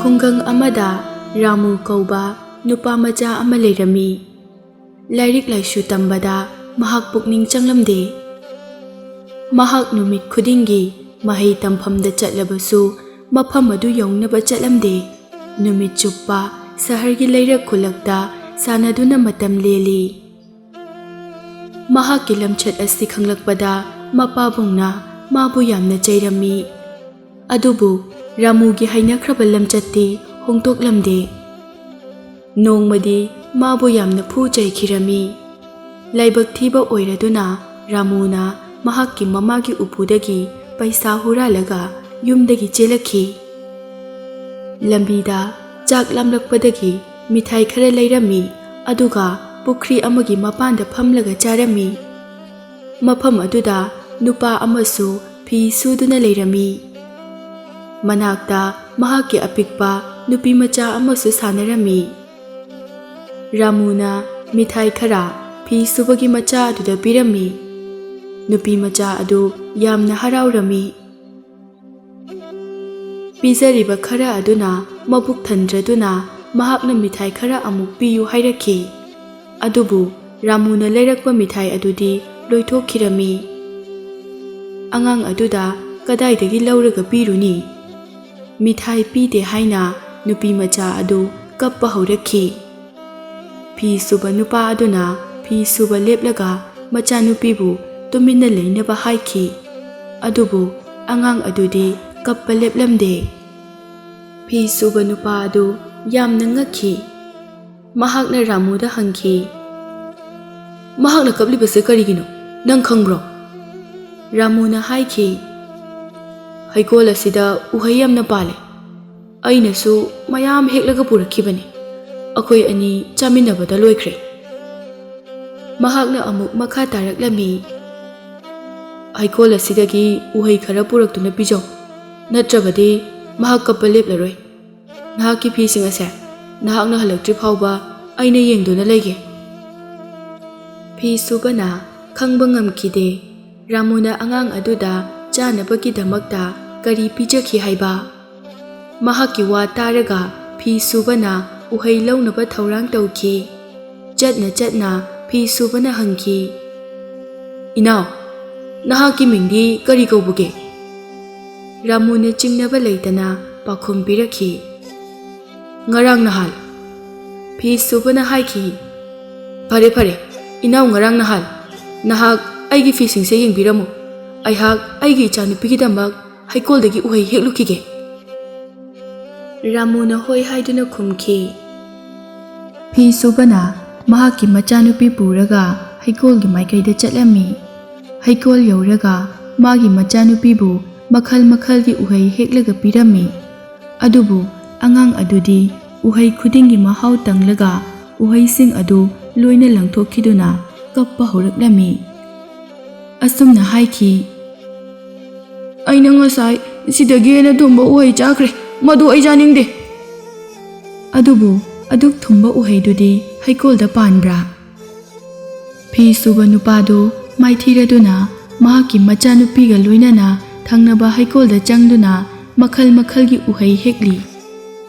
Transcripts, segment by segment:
ꯈꯨꯡꯒꯪ ꯑꯃꯗ ꯔꯥꯃꯨ ꯀꯧꯕ ꯅꯨꯄꯥ ꯃꯆꯥ ꯑꯃ ꯂꯩꯔꯝꯃꯤ꯫ ꯂꯥꯏꯔꯤꯛ ꯂꯥꯏꯁꯨ ꯇꯝꯕꯗ ꯃꯍꯥꯛ ꯄꯨꯛꯅꯤꯡ ꯆꯪꯂꯝꯗꯦ꯫ ꯃꯍꯥꯛ ꯅꯨꯃꯤꯠ ꯈꯨꯗꯤꯡꯒꯤ ꯃꯍꯩ ꯇꯝꯐꯝꯗ ꯆꯠꯂꯕꯁꯨ ꯃꯐꯝ ꯑꯗꯨ ꯌꯧꯅꯕ ꯆꯠꯂꯝꯗꯦ꯫ ꯅꯨꯃꯤꯠ ꯆꯨꯞꯄ ꯁꯍꯔꯒꯤ ꯂꯩꯔꯛ ꯈꯨꯜꯂꯛꯇ ꯁꯥꯟꯅꯗꯨꯅ ꯃꯇꯝ ꯂꯦꯜꯂꯤ꯫ ꯃꯍꯥꯛꯀꯤ ꯂꯝꯆꯠ ꯑꯁꯤ ꯈꯪꯂꯛꯄꯗ ꯃꯄꯥꯕꯨꯡꯅ ꯃꯥꯕꯨ ꯌꯥꯝꯅ ꯆꯩꯔꯝꯃꯤ꯫ ꯑꯗꯨꯕꯨ ꯔꯥꯃꯨꯒꯤ ꯍꯩꯅꯈ꯭ꯔꯕ ꯂꯝꯆꯠꯇꯤ ꯍꯣꯡꯗꯣꯛꯂꯝꯗꯦ꯫ ꯅꯣꯡꯃꯗꯤ ꯃꯥꯕꯨ ꯌꯥꯝꯅ ꯐꯨ ꯆꯩꯈꯤꯔꯝꯃꯤ꯫ ꯂꯥꯏꯕꯛ ꯊꯤꯕ ꯑꯣꯏꯔꯗꯨꯅ ꯔꯥꯃꯨꯅ ꯃꯍꯥꯛꯀꯤ ꯃꯃꯥꯒꯤ ꯎꯄꯨꯗꯒꯤ ꯄꯩꯁꯥ ꯍꯨꯔꯥꯜꯂꯒ ꯌꯨꯝꯗꯒꯤ ꯆꯦꯜꯂꯛꯈꯤ꯫ ꯂꯝꯕꯤꯗ ꯆꯥꯛ ꯂꯥꯝꯂꯛꯄꯗꯒꯤ ꯃꯤꯊꯥꯏ ꯈꯔ ꯂꯩꯔꯝꯃꯤ ꯑꯗꯨꯒ ꯄꯨꯈ꯭ꯔꯤ ꯑꯃꯒꯤ ꯃꯄꯥꯟꯗ ꯐꯝꯂꯒ ꯆꯥꯔꯝꯃꯤ꯫ ꯃꯐꯝ ꯑꯗꯨꯗ ꯅꯨꯄꯥ ꯑꯃꯁꯨ ꯐꯤ ꯁꯨꯗꯨꯅ ꯂꯩꯔꯝꯃꯤ꯫ ꯃꯅꯥꯛꯇ ꯃꯍꯥꯛꯀꯤ ꯑꯄꯤꯛꯄ ꯅꯨꯄꯤ ꯃꯆꯥ ꯑꯃꯁꯨ ꯁꯥꯟꯅꯔꯝꯃꯤ꯫ ꯔꯥꯃꯨꯅ ꯃꯤꯊꯥꯏ ꯈꯔ ꯐꯤ ꯁꯨꯕꯒꯤ ꯃꯆꯥ ꯑꯗꯨꯗ ꯄꯤꯔꯝꯃꯤ꯫ ꯅꯨꯄꯤ ꯃꯆꯥ ꯑꯗꯨ ꯌꯥꯝꯅ ꯍꯔꯥꯎꯔꯝꯃꯤ꯫ ꯄꯤꯖꯔꯤꯕ ꯈꯔ ꯑꯗꯨꯅ ꯃꯕꯨꯛ ꯊꯟꯗ꯭ꯔꯗꯨꯅ ꯃꯍꯥꯛꯅ ꯃꯤꯊꯥꯏ ꯈꯔ ꯑꯃꯨꯛ ꯄꯤꯌꯨ ꯍꯥꯏꯔꯛꯈꯤ꯫ ꯑꯗꯨꯕꯨ ꯔꯥꯃꯨꯅ ꯂꯩꯔꯛꯄ ꯃꯤꯊꯥꯏ ꯑꯗꯨꯗꯤ ꯂꯣꯏꯊꯣꯛꯈꯤꯔꯝꯃꯤ꯫ ꯑꯉꯥꯡ ꯑꯗꯨꯗ ꯀꯗꯥꯏꯗꯒꯤ ꯂꯧꯔꯒ ꯄꯤꯔꯨꯅꯤ? ꯃꯤꯊꯥꯏ ꯄꯤꯗꯦ ꯍꯥꯏꯅ ꯅꯨꯄꯤ ꯃꯆꯥ ꯑꯗꯨ ꯀꯞꯄ ꯍꯧꯔꯛꯈꯤ꯫ ꯐꯤ ꯁꯨꯕ ꯅꯨꯄꯥ ꯑꯗꯨꯅ ꯐꯤ ꯁꯨꯕ ꯂꯦꯞꯂꯒ ꯃꯆꯥꯅꯨꯄꯤꯕꯨ ꯇꯨꯃꯤꯟꯅ ꯂꯩꯅꯕ ꯍꯥꯏꯈꯤ꯫ ꯑꯗꯨꯕꯨ ꯑꯉꯥꯡ ꯑꯗꯨꯗꯤ ꯀꯞꯄ ꯂꯦꯞꯂꯝꯗꯦ꯫ ꯐꯤ ꯁꯨꯕ ꯅꯨꯄꯥ ꯑꯗꯨ ꯌꯥꯝꯅ ꯉꯛꯈꯤ꯫ ꯃꯍꯥꯛꯅ ꯔꯥꯃꯨꯗ ꯍꯪꯈꯤ, "ꯃꯍꯥꯛꯅ ꯀꯞꯂꯤꯕꯁꯦ ꯀꯔꯤꯒꯤꯅꯣ? ꯅꯪ ꯈꯪꯕ꯭ꯔꯣ?" ꯔꯥꯃꯨꯅ ꯍꯥꯏꯈꯤ, "ꯍꯩꯀꯣꯜ ꯑꯁꯤꯗ ꯎꯍꯩ ꯌꯥꯝꯅ ꯄꯥꯜꯂꯦ꯫ ꯑꯩꯅꯁꯨ ꯃꯌꯥꯝ ꯍꯦꯛꯂꯒ ꯄꯨꯔꯛꯈꯤꯕꯅꯤ꯫ ꯑꯩꯈꯣꯏ ꯑꯅꯤ ꯆꯥꯃꯤꯟꯅꯕꯗ ꯂꯣꯏꯈ꯭ꯔꯦ." ꯃꯍꯥꯛꯅ ꯑꯃꯨꯛ ꯃꯈꯥ ꯇꯥꯔꯛꯂꯝꯃꯤ, "ꯍꯩꯀꯣꯜ ꯑꯁꯤꯗꯒꯤ ꯎꯍꯩ ꯈꯔ ꯄꯨꯔꯛꯇꯨꯅ ꯄꯤꯖꯧ, ꯅꯠꯇ꯭ꯔꯕꯗꯤ ꯃꯍꯥꯛ ꯀꯞꯄ ꯂꯦꯞꯂꯔꯣꯏ꯫ ꯅꯍꯥꯛꯀꯤ ꯐꯤꯁꯤꯡ ꯑꯁꯦ ꯅꯍꯥꯛꯅ ꯍꯜꯂꯛꯇ꯭ꯔꯤ ꯐꯥꯎꯕ ꯑꯩꯅ ꯌꯦꯡꯗꯨꯅ ꯂꯩꯒꯦ." ꯐꯤ ꯁꯨꯕꯅ ꯈꯪꯕ ꯉꯝꯈꯤꯗꯦ ꯔꯥꯃꯨꯅ ꯑꯉꯥꯡ ꯑꯗꯨꯗ ꯆꯥꯅꯕꯒꯤꯗꯃꯛꯇ ꯀꯔꯤ ꯄꯤꯖꯈꯤ ꯍꯥꯏꯕ꯫ ꯃꯍꯥꯛꯀꯤ ꯋꯥ ꯇꯥꯔꯒ ꯐꯤ ꯁꯨꯕꯅ ꯎꯍꯩ ꯂꯧꯅꯕ ꯊꯧꯔꯥꯡ ꯇꯧꯈꯤ꯫ ꯆꯠꯅ ꯆꯠꯅ ꯐꯤ ꯁꯨꯕꯅ ꯍꯪꯈꯤ, "ꯏꯅꯥꯎ, ꯅꯍꯥꯛꯀꯤ ꯃꯤꯡꯗꯤ ꯀꯔꯤ ꯀꯧꯕꯒꯦ?" ꯔꯥꯃꯨꯅ ꯆꯤꯡꯅꯕ ꯂꯩꯇꯅ ꯄꯥꯎꯈꯨꯝ ꯄꯤꯔꯛꯈꯤ, "ꯉꯔꯥꯡ ꯅꯍꯥꯜ." ꯐꯤ ꯁꯨꯕꯅ ꯍꯥꯏꯈꯤ, "ꯐꯔꯦ ꯐꯔꯦ ꯏꯅꯥꯎ, ꯉꯔꯥꯡ ꯅꯍꯥꯜ ꯅꯍꯥꯛ ꯑꯩꯒꯤ ꯐꯤꯁꯤꯡꯁꯦ ꯌꯦꯡꯕꯤꯔꯝꯃꯨ꯫ ꯑꯩꯍꯥꯛ ꯑꯩꯒꯤ ꯏꯆꯥꯅꯨꯄꯤꯒꯤꯗꯃꯛ ꯍꯩꯀꯣꯜꯗꯒꯤ ꯎꯍꯩ ꯍꯦꯛꯂꯨꯈꯤꯒꯦ." ꯔꯥꯃꯨꯅ ꯍꯣꯏ ꯍꯥꯏꯗꯨꯅ ꯈꯨꯝꯈꯤ꯫ ꯐꯤ ꯁꯨꯕꯅ ꯃꯍꯥꯛꯀꯤ ꯃꯆꯥꯅꯨꯄꯤ ꯄꯨꯔꯒ ꯍꯩꯀꯣꯜꯒꯤ ꯃꯥꯏꯀꯩꯗ ꯆꯠꯂꯝꯃꯤ꯫ ꯍꯩꯀꯣꯜ ꯌꯧꯔꯒ ꯃꯥꯒꯤ ꯃꯆꯥꯅꯨꯄꯤꯕꯨ ꯃꯈꯜ ꯃꯈꯜꯒꯤ ꯎꯍꯩ ꯍꯦꯛꯂꯒ ꯄꯤꯔꯝꯃꯤ꯫ ꯑꯗꯨꯕꯨ ꯑꯉꯥꯡ ꯑꯗꯨꯗꯤ ꯎꯍꯩ ꯈꯨꯗꯤꯡꯒꯤ ꯃꯍꯥꯎ ꯇꯪꯂꯒ ꯎꯍꯩꯁꯤꯡ ꯑꯗꯨ ꯂꯣꯏꯅ ꯂꯪꯊꯣꯛꯈꯤꯗꯨꯅ ꯀꯞꯄ ꯍꯧꯔꯛꯂꯝꯃꯤ꯫ ꯑꯁꯨꯝꯅ ꯍꯥꯏꯈꯤ, "ꯑꯩꯅ ꯉꯁꯥꯏ ꯁꯤꯗꯒꯤ ꯍꯦꯟꯅ ꯊꯨꯝꯕ ꯎꯍꯩ ꯆꯥꯈ꯭ꯔꯦ, ꯃꯗꯨ ꯑꯩ ꯆꯥꯅꯤꯡꯗꯦ." ꯑꯗꯨꯕꯨ ꯑꯗꯨꯛ ꯊꯨꯝꯕ ꯎꯍꯩꯗꯨꯗꯤ ꯍꯩꯀꯣꯜꯗ ꯄꯥꯟꯕ꯭ꯔꯥ? ꯐꯤ ꯁꯨꯕ ꯅꯨꯄꯥꯗꯨ ꯃꯥꯏꯊꯤꯔꯗꯨꯅ ꯃꯍꯥꯛꯀꯤ ꯃꯆꯥꯅꯨꯄꯤꯒ ꯂꯣꯏꯅꯅ ꯊꯪꯅꯕ ꯍꯩꯀꯣꯜꯗ ꯆꯪꯗꯨꯅ ꯃꯈꯜ ꯃꯈꯜꯒꯤ ꯎꯍꯩ ꯍꯦꯛꯂꯤ꯫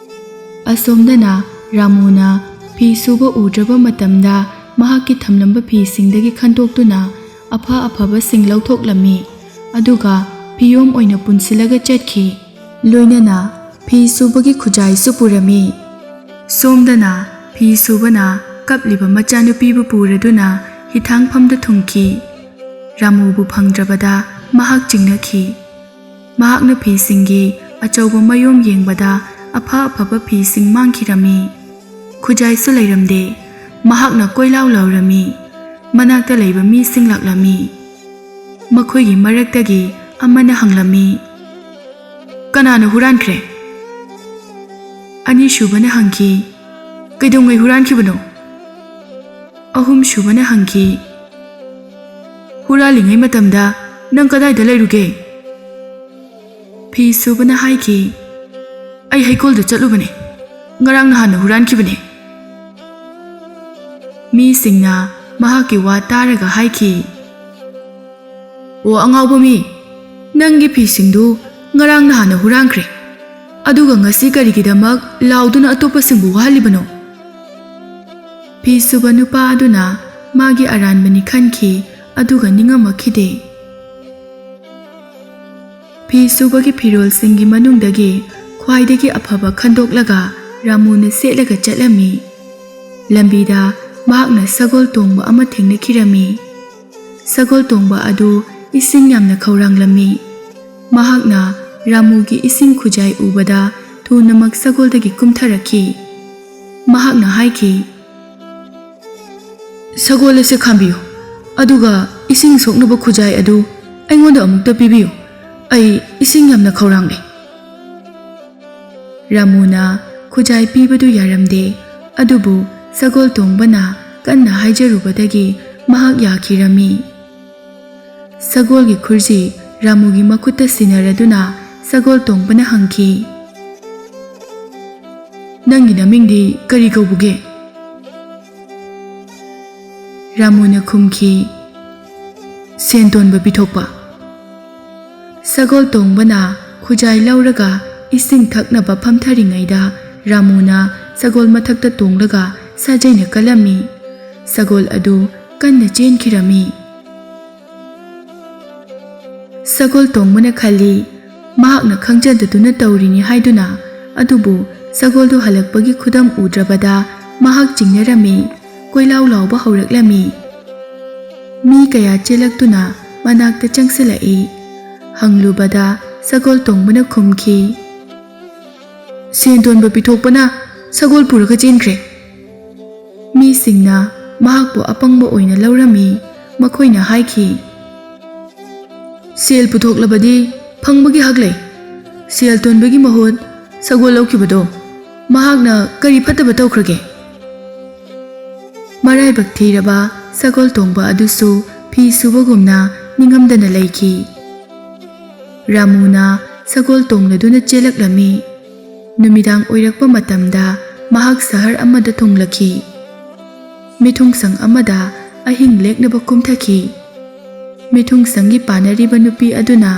ꯑꯁꯣꯝꯗꯅ ꯔꯥꯃꯨꯅ ꯐꯤ ꯁꯨꯕ ꯎꯗ꯭ꯔꯕ ꯃꯇꯝꯗ ꯃꯍꯥꯛꯀꯤ ꯊꯝꯂꯝꯕ ꯐꯤꯁꯤꯡꯗꯒꯤ ꯈꯟꯗꯣꯛꯇꯨꯅ ꯑꯐ ꯑꯐꯕꯁꯤꯡ ꯂꯧꯊꯣꯛꯂꯝꯃꯤ ꯑꯗꯨꯒ ꯐꯤꯌꯣꯝ ꯑꯣꯏꯅ ꯄꯨꯟꯁꯤꯜꯂꯒ ꯆꯠꯈꯤ꯫ ꯂꯣꯏꯅꯅ ꯐꯤ ꯁꯨꯕꯒꯤ ꯈꯨꯖꯥꯏꯁꯨ ꯄꯨꯔꯝꯃꯤ꯫ ꯁꯣꯝꯗꯅ ꯐꯤ ꯁꯨꯕꯅ ꯀꯞꯂꯤꯕ ꯃꯆꯥꯅꯨꯄꯤꯕꯨ ꯄꯨꯔꯗꯨꯅ ꯍꯤꯊꯥꯡꯐꯝꯗ ꯊꯨꯡꯈꯤ꯫ ꯔꯥꯃꯨꯕꯨ ꯐꯪꯗ꯭ꯔꯕꯗ ꯃꯍꯥꯛ ꯆꯤꯡꯅꯈꯤ꯫ ꯃꯍꯥꯛꯅ ꯐꯤꯁꯤꯡꯒꯤ ꯑꯆꯧꯕ ꯃꯌꯣꯝ ꯌꯦꯡꯕꯗ ꯑꯐ ꯑꯐꯕ ꯐꯤꯁꯤꯡ ꯃꯥꯡꯈꯤꯔꯝꯃꯤ꯫ ꯈꯨꯖꯥꯏꯁꯨ ꯂꯩꯔꯝꯗꯦ꯫ ꯃꯍꯥꯛꯅ ꯀꯣꯏꯂꯥꯎ ꯂꯥꯎꯔꯝꯃꯤ꯫ ꯃꯅꯥꯛꯇ ꯂꯩꯕ ꯃꯤꯁꯤꯡ ꯂꯥꯛꯂꯝꯃꯤ꯫ ꯃꯈꯣꯏꯒꯤ ꯃꯔꯛꯇꯒꯤ ꯑꯃꯅ ꯍꯪꯂꯝꯃꯤ, "ꯀꯅꯥꯅ ꯍꯨꯔꯥꯟꯈ꯭ꯔꯦ?" ꯑꯅꯤꯁꯨꯕꯅ ꯍꯪꯈꯤ, "ꯀꯩꯗꯧꯉꯩ ꯍꯨꯔꯥꯟꯈꯤꯕꯅꯣ?" ꯑꯍꯨꯝꯁꯨꯕꯅ ꯍꯪꯈꯤ, "ꯍꯨꯔꯥꯜꯂꯤꯉꯩ ꯃꯇꯝꯗ ꯅꯪ ꯀꯗꯥꯏꯗ ꯂꯩꯔꯨꯒꯦ?" ꯐꯤ ꯁꯨꯕꯅ ꯍꯥꯏꯈꯤ, "ꯑꯩ ꯍꯩꯀꯣꯜꯗ ꯆꯠꯂꯨꯕꯅꯦ, ꯉꯔꯥꯡ ꯅꯍꯥꯟꯅ ꯍꯨꯔꯥꯟꯈꯤꯕꯅꯦ." ꯃꯤꯁꯤꯡꯅ ꯃꯍꯥꯛꯀꯤ ꯋꯥ ꯇꯥꯔꯒ ꯍꯥꯏꯈꯤ, "ꯑꯣ ꯑꯉꯥꯎꯕ ꯃꯤ, ꯅꯪꯒꯤ ꯐꯤꯁꯤꯡꯗꯨ ꯉꯔꯥꯡ ꯅꯍꯥꯟꯅ ꯍꯨꯔꯥꯟꯈ꯭ꯔꯦ꯫ ꯑꯗꯨꯒ ꯉꯁꯤ ꯀꯔꯤꯒꯤꯗꯃꯛ ꯂꯥꯎꯗꯨꯅ ꯑꯇꯣꯞꯄꯁꯤꯡꯕꯨ ꯋꯥꯍꯜꯂꯤꯕꯅꯣ? ꯐꯤ ꯁꯨꯕ ꯅꯨꯄꯥ ꯑꯗꯨꯅ ꯃꯥꯒꯤ ꯑꯔꯥꯟꯕꯅꯤ ꯈꯟꯈꯤ ꯑꯗꯨꯒ ꯅꯤꯡꯉꯝꯃꯛꯈꯤꯗꯦ꯫ ꯐꯤ ꯁꯨꯕꯒꯤ ꯐꯤꯔꯣꯜꯁꯤꯡꯒꯤ ꯃꯅꯨꯡꯗꯒꯤ ꯈ꯭ꯋꯥꯏꯗꯒꯤ ꯑꯐꯕ ꯈꯟꯗꯣꯛꯂꯒ ꯔꯥꯃꯨꯅ ꯁꯦꯠꯂꯒ ꯆꯠꯂꯝꯃꯤ꯫ ꯂꯝꯕꯤꯗ ꯃꯍꯥꯛꯅ ꯁꯒꯣꯜ ꯇꯣꯡꯕ ꯑꯃ ꯊꯦꯡꯅꯈꯤꯔꯝꯃꯤ꯫ ꯁꯒꯣꯜ ꯇꯣꯡꯕ ꯑꯗꯨ ꯏꯁꯤꯡ ꯌꯥꯝꯅ ꯈꯧꯔꯥꯡꯂꯝꯃꯤ꯫ ꯃꯍꯥꯛꯅ ꯔꯥꯃꯨꯒꯤ ꯏꯁꯤꯡ ꯈꯨꯖꯥꯏ ꯎꯕꯗ ꯊꯨꯅꯃꯛ ꯁꯒꯣꯜꯗꯒꯤ ꯀꯨꯝꯊꯔꯛꯈꯤ꯫ ꯃꯍꯥꯛꯅ ꯍꯥꯏꯈꯤ, "ꯁꯒꯣꯜ ꯑꯁꯤ ꯈꯥꯝꯕꯤꯌꯨ, ꯑꯗꯨꯒ ꯏꯁꯤꯡ ꯁꯣꯛꯅꯕ ꯈꯨꯖꯥꯏ ꯑꯗꯨ ꯑꯩꯉꯣꯟꯗ ꯑꯃꯨꯛꯇ ꯄꯤꯕꯤꯌꯨ꯫ ꯑꯩ ꯏꯁꯤꯡ ꯌꯥꯝꯅ ꯈꯧꯔꯥꯡꯂꯦ꯫" ꯔꯥꯃꯨꯅ ꯈꯨꯖꯥꯏ ꯄꯤꯕꯗꯨ ꯌꯥꯔꯝꯗꯦ, ꯑꯗꯨꯕꯨ ꯁꯒꯣꯜ ꯇꯣꯡꯕꯅ ꯀꯟꯅ ꯍꯥꯏꯖꯔꯨꯕꯗꯒꯤ ꯃꯍꯥꯛ ꯌꯥꯈꯤꯔꯝꯃꯤ꯫ ꯁꯒꯣꯜꯒꯤ ꯈꯨꯔꯖꯤ ꯔꯥꯃꯨꯒꯤ ꯃꯈꯨꯠꯇ ꯁꯤꯟꯅꯔꯗꯨꯅ ꯁꯒꯣꯜ ꯇꯣꯡꯕꯅ ꯍꯪꯈꯤ, "ꯅꯪꯒꯤ ꯅꯃꯤꯡꯗꯤ ꯀꯔꯤ ꯀꯧꯕꯒꯦ?" ꯔꯥꯃꯨꯅ ꯈꯨꯝꯈꯤ, "ꯁꯦꯟꯇꯣꯟꯕ ꯄꯤꯊꯣꯛꯄ꯫" ꯁꯒꯣꯜ ꯇꯣꯡꯕꯅ ꯈꯨꯖꯥꯏ ꯂꯧꯔꯒ ꯏꯁꯤꯡ ꯊꯛꯅꯕ ꯐꯝꯊꯔꯤꯉꯩꯗ ꯔꯥꯃꯨꯅ ꯁꯒꯣꯜ ꯃꯊꯛꯇ ꯇꯣꯡꯂꯒ ꯁꯥꯖꯩꯅ ꯀꯜꯂꯝꯃꯤ꯫ ꯁꯒꯣꯜ ꯑꯗꯨ ꯀꯟꯅ ꯆꯦꯟꯈꯤꯔꯝꯃꯤ꯫ ꯁꯒꯣꯜ ꯇꯣꯡꯕꯅ ꯈꯜꯂꯤ ꯃꯍꯥꯛꯅ ꯈꯪꯖꯗꯗꯨꯅ ꯇꯧꯔꯤꯅꯤ ꯍꯥꯏꯗꯨꯅ, ꯑꯗꯨꯕꯨ ꯁꯒꯣꯜꯗꯨ ꯍꯜꯂꯛꯄꯒꯤ ꯈꯨꯗꯝ ꯎꯗ꯭ꯔꯕꯗ ꯃꯍꯥꯛ ꯆꯤꯡꯅꯔꯝꯃꯤ, ꯀꯣꯏꯂꯥꯎ ꯂꯥꯎꯕ ꯍꯧꯔꯛꯂꯝꯃꯤ꯫ ꯃꯤ ꯀꯌꯥ ꯆꯦꯜꯂꯛꯇꯨꯅ ꯃꯅꯥꯛꯇ ꯆꯪꯁꯤꯜꯂꯛꯏ꯫ ꯍꯪꯂꯨꯕꯗ ꯁꯒꯣꯜ ꯇꯣꯡꯕꯅ ꯈꯨꯝꯈꯤ, "ꯁꯦꯟꯇꯣꯟꯕ ꯄꯤꯊꯣꯛꯄꯅ ꯁꯒꯣꯜ ꯄꯨꯔꯒ ꯆꯦꯟꯈ꯭ꯔꯦ꯫" ꯃꯤꯁꯤꯡꯅ ꯃꯍꯥꯛꯄꯨ ꯑꯄꯪꯕ ꯑꯣꯏꯅ ꯂꯧꯔꯝꯃꯤ꯫ ꯃꯈꯣꯏꯅ ꯍꯥꯏꯈꯤ, "ꯁꯦꯜ ꯄꯨꯊꯣꯛꯂꯕꯗꯤ ꯐꯪꯕꯒꯤ ꯍꯛ ꯂꯩ꯫ ꯁꯦꯜ ꯇꯣꯟꯕꯒꯤ ꯃꯍꯨꯠ ꯁꯒꯣꯜ ꯂꯧꯈꯤꯕꯗꯣ ꯃꯍꯥꯛꯅ ꯀꯔꯤ ꯐꯠꯇꯕ ꯇꯧꯈ꯭ꯔꯒꯦ?" ꯃꯔꯥꯏꯕꯛ ꯊꯤꯔꯕ ꯁꯒꯣꯜ ꯇꯣꯡꯕ ꯑꯗꯨꯁꯨ ꯐꯤ ꯁꯨꯕꯒꯨꯝꯅ ꯅꯤꯡꯉꯝꯗꯅ ꯂꯩꯈꯤ꯫ ꯔꯥꯃꯨꯅ ꯁꯒꯣꯜ ꯇꯣꯡꯂꯗꯨꯅ ꯆꯦꯜꯂꯛꯂꯝꯃꯤ꯫ ꯅꯨꯃꯤꯗꯥꯡ ꯑꯣꯏꯔꯛꯄ ꯃꯇꯝꯗ ꯃꯍꯥꯛ ꯁꯍꯔ ꯑꯃꯗ ꯊꯨꯡꯂꯈꯤ꯫ ꯃꯤꯊꯨꯡꯁꯪ ꯑꯃꯗ ꯑꯍꯤꯡ ꯂꯦꯛꯅꯕ ꯀꯨꯝꯊꯈꯤ꯫ ꯃꯤꯊꯨꯡꯁꯪꯒꯤ ꯄꯥꯟꯅꯔꯤꯕ ꯅꯨꯄꯤ ꯑꯗꯨꯅ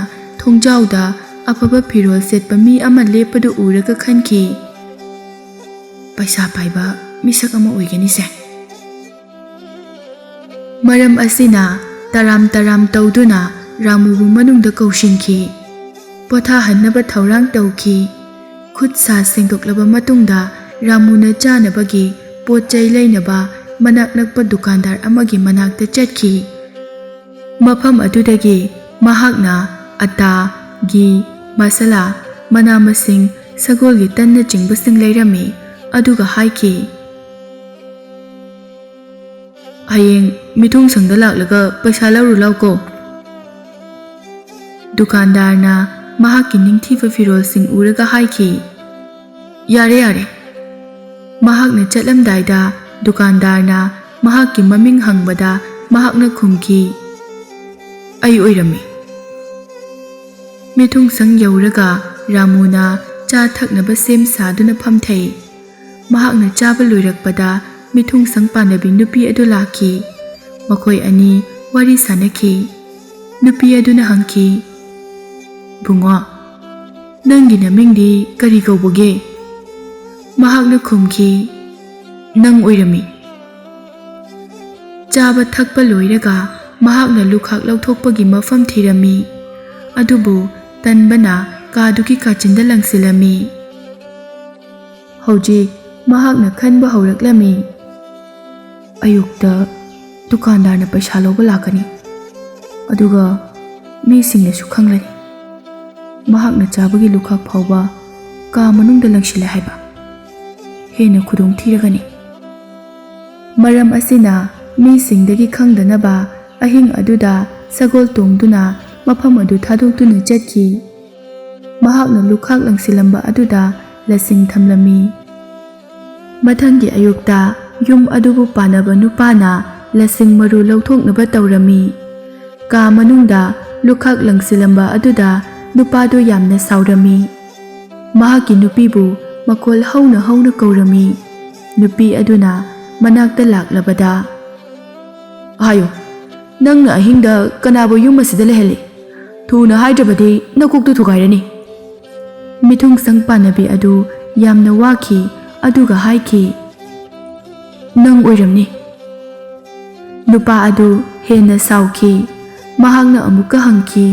ꯊꯣꯡꯖꯥꯎꯗ ꯑꯐꯕ ꯐꯤꯔꯣꯜ ꯁꯦꯠꯄ ꯃꯤ ꯑꯃ ꯂꯦꯞꯄꯗꯨ ꯎꯔꯒ ꯈꯟꯈꯤ, "ꯄꯩꯁꯥ ꯄꯥꯏꯕ ꯃꯤꯁꯛ ꯑꯃ ꯑꯣꯏꯒꯅꯤꯁꯦ꯫" ꯃꯔꯝ ꯑꯁꯤꯅ ꯇꯔꯥꯝ ꯇꯔꯥꯝ ꯇꯧꯗꯨꯅ ꯔꯥꯃꯨꯕꯨ ꯃꯅꯨꯡꯗ ꯀꯧꯁꯤꯟꯈꯤ꯫ ꯄꯣꯊꯥꯍꯟꯅꯕ ꯊꯧꯔꯥꯡ ꯇꯧꯈꯤ꯫ ꯈꯨꯠ ꯁꯥ ꯁꯦꯡꯗꯣꯛꯂꯕ ꯃꯇꯨꯡꯗ ꯔꯥꯃꯨꯅ ꯆꯥꯅꯕꯒꯤ ꯄꯣꯠ ꯆꯩ ꯂꯩꯅꯕ ꯃꯅꯥꯛ ꯅꯛꯄ ꯗꯨꯀꯥꯟꯗꯥꯔ ꯑꯃꯒꯤ ꯃꯅꯥꯛꯇ ꯆꯠꯈꯤ꯫ ꯃꯐꯝ ꯑꯗꯨꯗꯒꯤ ꯃꯍꯥꯛꯅ ꯑꯇꯥ, ꯘꯤ, ꯃꯁꯥꯂꯥ, ꯃꯅꯥ ꯃꯁꯤꯡ, ꯁꯒꯣꯜꯒꯤ ꯇꯟꯅꯆꯤꯡꯕꯁꯤꯡ ꯂꯩꯔꯝꯃꯤ꯫ ꯑꯗꯨꯒ ꯍꯥꯏꯈꯤ, "ꯍꯌꯦꯡ ꯃꯤꯊꯨꯡꯁꯪꯗ ꯂꯥꯛꯂꯒ ꯄꯩꯁꯥ ꯂꯧꯔꯨ ꯂꯥꯎꯀꯣ꯫" ꯗꯨꯀꯥꯟꯗꯥꯔꯅ ꯃꯍꯥꯛꯀꯤ ꯅꯤꯡꯊꯤꯕ ꯐꯤꯔꯣꯜꯁꯤꯡ ꯎꯔꯒ ꯍꯥꯏꯈꯤ, "ꯌꯥꯔꯦ ꯌꯥꯔꯦ꯫" ꯃꯍꯥꯛꯅ ꯆꯠꯂꯝꯗꯥꯏꯗ ꯗꯨꯀꯥꯟꯗꯥꯔꯅ ꯃꯍꯥꯛꯀꯤ ꯃꯃꯤꯡ ꯍꯪꯕꯗ ꯃꯍꯥꯛꯅ ꯈꯨꯝꯈꯤ, "ꯑꯩ ꯑꯣꯏꯔꯝꯃꯤ꯫" ꯃꯤꯊꯨꯡꯁꯪ ꯌꯧꯔꯒ ꯔꯥꯃꯨꯅ ꯆꯥ ꯊꯛꯅꯕ ꯁꯦꯝ ꯁꯥꯗꯨꯅ ꯐꯝꯊꯩ꯫ ꯃꯍꯥꯛꯅ ꯆꯥꯕ ꯂꯣꯏꯔꯛꯄꯗ ꯃꯤꯊꯨꯡꯁꯪ ꯄꯥꯟꯅꯕꯤ ꯅꯨꯄꯤ ꯑꯗꯨ ꯂꯥꯛꯈꯤ꯫ ꯃꯈꯣꯏ ꯑꯅꯤ ꯋꯥꯔꯤ ꯁꯥꯅꯈꯤ꯫ ꯅꯨꯄꯤ ꯑꯗꯨꯅ ꯍꯪꯈꯤ, "ꯕꯨꯡꯉꯣ, ꯅꯪꯒꯤ ꯅꯃꯤꯡꯗꯤ ꯀꯔꯤ ꯀꯧꯕꯒꯦ?" ꯃꯍꯥꯛꯅ ꯈꯨꯝꯈꯤ, "ꯅꯪ ꯑꯣꯏꯔꯝꯃꯤ꯫" ꯆꯥꯕ ꯊꯛꯄ ꯂꯣꯏꯔꯒ ꯃꯍꯥꯛꯅ ꯂꯨꯈꯥꯛ ꯂꯧꯊꯣꯛꯄꯒꯤ ꯃꯐꯝ ꯊꯤꯔꯝꯃꯤ꯫ ꯑꯗꯨꯕꯨ ꯇꯟꯕꯅ ꯀꯥꯗꯨꯒꯤ ꯀꯥꯆꯤꯟꯗ ꯂꯪꯁꯤꯜꯂꯝꯃꯤ꯫ ꯍꯧꯖꯤꯛ ꯃꯍꯥꯛꯅ ꯈꯟꯕ ꯍꯧꯔꯛꯂꯝꯃꯤ, ꯑꯌꯨꯛꯇ ꯗꯨꯀꯥꯟꯗꯥꯔꯅ ꯄꯩꯁꯥ ꯂꯧꯕ ꯂꯥꯛꯀꯅꯤ, ꯑꯗꯨꯒ ꯃꯤꯁꯤꯡꯅꯁꯨ ꯈꯪꯂꯅꯤ ꯃꯍꯥꯛꯅ ꯆꯥꯕꯒꯤ ꯂꯨꯈꯥꯛ ꯐꯥꯎꯕ ꯀꯥ ꯃꯅꯨꯡꯗ ꯂꯪꯁꯤꯜꯂꯦ ꯍꯥꯏꯕ꯫ ꯍꯦꯟꯅ ꯈꯨꯗꯣꯡꯊꯤꯔꯒꯅꯤ꯫ ꯃꯔꯝ ꯑꯁꯤꯅ ꯃꯤꯁꯤꯡꯗꯒꯤ ꯈꯪꯗꯅꯕ ꯑꯍꯤꯡ ꯑꯗꯨꯗ ꯁꯒꯣꯜ ꯇꯣꯡꯗꯨꯅ ꯃꯐꯝ ꯑꯗꯨ ꯊꯥꯗꯣꯛꯇꯨꯅ ꯆꯠꯈꯤ꯫ ꯃꯍꯥꯛꯅ ꯂꯨꯈꯥꯛ ꯂꯪꯁꯤꯜꯂꯝꯕ ꯑꯗꯨꯗ ꯂꯁꯤꯡ ꯊꯝꯂꯝꯃꯤ꯫ ꯃꯊꯪꯒꯤ ꯑꯌꯨꯛꯇ ꯌꯨꯝ ꯑꯗꯨꯕꯨ ꯄꯥꯟꯅꯕ ꯅꯨꯄꯥꯅ ꯂꯁꯤꯡ ꯃꯔꯨ ꯂꯧꯊꯣꯛꯅꯕ ꯇꯧꯔꯝꯃꯤ꯫ ꯀꯥ ꯃꯅꯨꯡꯗ ꯂꯨꯈꯥꯛ ꯂꯪꯁꯤꯜꯂꯝꯕ ꯑꯗꯨꯗ ꯅꯨꯄꯥꯗꯨ ꯌꯥꯝꯅ ꯁꯥꯎꯔꯝꯃꯤ꯫ ꯃꯍꯥꯛꯀꯤ ꯅꯨꯄꯤꯕꯨ ꯃꯈꯣꯜ ꯍꯧꯅ ꯍꯧꯅ ꯀꯧꯔꯝꯃꯤ꯫ ꯅꯨꯄꯤ ꯑꯗꯨꯅ ꯃꯅꯥꯛꯇ ꯂꯥꯛꯂꯕꯗ, "ꯍꯥꯏꯌꯨ, ꯅꯪꯅ ꯑꯍꯤꯡꯗ ꯀꯅꯥꯕꯨ ꯌꯨꯝ ꯑꯁꯤꯗ ꯂꯩꯍꯜꯂꯤ? ꯊꯨꯅ ꯍꯥꯏꯗ꯭ꯔꯕꯗꯤ ꯅꯀꯣꯛꯇꯨ ꯊꯨꯒꯥꯏꯔꯅꯤ." ꯃꯤꯊꯨꯡ ꯁꯪꯄꯥꯟꯅꯕꯤ ꯑꯗꯨ ꯌꯥꯝꯅ ꯋꯥꯈꯤ ꯑꯗꯨꯒ ꯍꯥꯏꯈꯤ, ꯅꯪ ꯑꯣꯏꯔꯝꯅꯤ꯫ ꯅꯨꯄꯥ ꯑꯗꯨ ꯍꯦꯟꯅ ꯁꯥꯎꯈꯤ꯫ ꯃꯍꯥꯛꯅ ꯑꯃꯨꯛꯀ ꯍꯪꯈꯤ꯫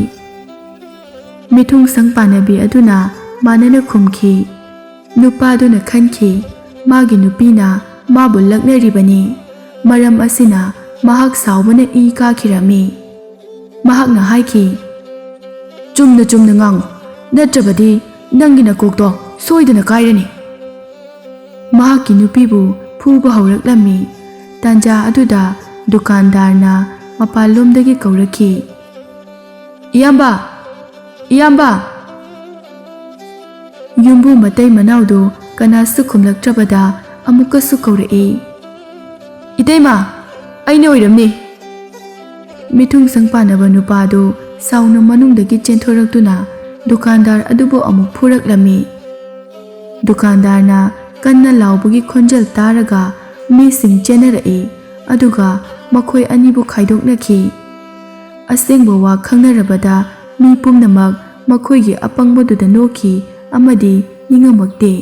ꯃꯤꯊꯨꯡ ꯁꯪꯄꯥꯟꯅꯕꯤ ꯑꯗꯨꯅ ꯃꯥꯟꯅꯅ ꯈꯨꯝꯈꯤ꯫ ꯅꯨꯄꯥꯗꯨꯅ ꯈꯟꯈꯤ, ꯃꯥꯒꯤ ꯅꯨꯄꯤꯅ ꯃꯥꯕꯨ ꯂꯛꯅꯔꯤꯕꯅꯤ꯫ ꯃꯔꯝ ꯑꯁꯤꯅ ꯃꯍꯥꯛ ꯁꯥꯎꯕꯅ ꯏ ꯀꯥꯈꯤꯔꯝꯃꯤ꯫ ꯃꯍꯥꯛꯅ ꯍꯥꯏꯈꯤ, ꯆꯨꯝꯅ ꯆꯨꯝꯅ ꯉꯥꯡꯉꯨ, ꯅꯠꯇ꯭ꯔꯕꯗꯤ ꯅꯪꯒꯤ ꯅꯀꯣꯛꯇꯣ ꯁꯣꯏꯗꯅ ꯀꯥꯏꯔꯅꯤ꯫ ꯃꯍꯥꯛꯀꯤ ꯅꯨꯄꯤꯕꯨ ꯐꯨꯕ ꯍꯧꯔꯛꯂꯝꯃꯤ꯫ ꯇꯥꯟꯖꯥ ꯑꯗꯨꯗ ꯗꯨꯀꯥꯟꯗꯥꯔꯅ ꯃꯄꯥꯟꯂꯣꯝꯗꯒꯤ ꯀꯧꯔꯛꯈꯤ, ꯏꯌꯥꯝꯕ, ꯏꯌꯥꯝꯕ! ꯌꯨꯝꯕꯨ ꯃꯇꯩ ꯃꯅꯥꯎꯗꯨ ꯀꯅꯥꯁꯨ ꯈꯨꯝꯂꯛꯇ꯭ꯔꯕꯗ ꯑꯃꯨꯛꯀꯁꯨ ꯀꯧꯔꯛꯏ, ꯏꯇꯩꯃ, ꯑꯩꯅ ꯑꯣꯏꯔꯝꯅꯤ꯫ ꯃꯤꯊꯨꯡ ꯁꯪꯄꯥꯟꯅꯕ ꯅꯨꯄꯥꯗꯨ ꯁꯥꯎꯅ ꯃꯅꯨꯡꯗꯒꯤ ꯆꯦꯟꯊꯣꯔꯛꯇꯨꯅ ꯗꯨꯀꯥꯟꯗꯥꯔ ꯑꯗꯨꯕꯨ ꯑꯃꯨꯛ ꯐꯨꯔꯛꯂꯝꯃꯤ꯫ ꯗꯨꯀꯥꯟꯗꯥꯔꯅ ꯀꯟꯅ ꯂꯥꯎꯕꯒꯤ ꯈꯣꯟꯖꯦꯜ ꯇꯥꯔꯒ ꯃꯤꯁꯤꯡ ꯆꯦꯟꯅꯔꯛꯏ ꯑꯗꯨꯒ ꯃꯈꯣꯏ ꯑꯅꯤꯕꯨ ꯈꯥꯏꯗꯣꯛꯅꯈꯤ꯫ ꯑꯁꯦꯡꯕ ꯋꯥ ꯈꯪꯅꯔꯕꯗ ꯃꯤ ꯄꯨꯝꯅꯃꯛ ꯃꯈꯣꯏꯒꯤ ꯑꯄꯪꯕꯗꯨꯗ ꯅꯣꯛꯈꯤ ꯑꯃꯗꯤ ꯅꯤꯡꯉꯝꯃꯛꯇꯦ꯫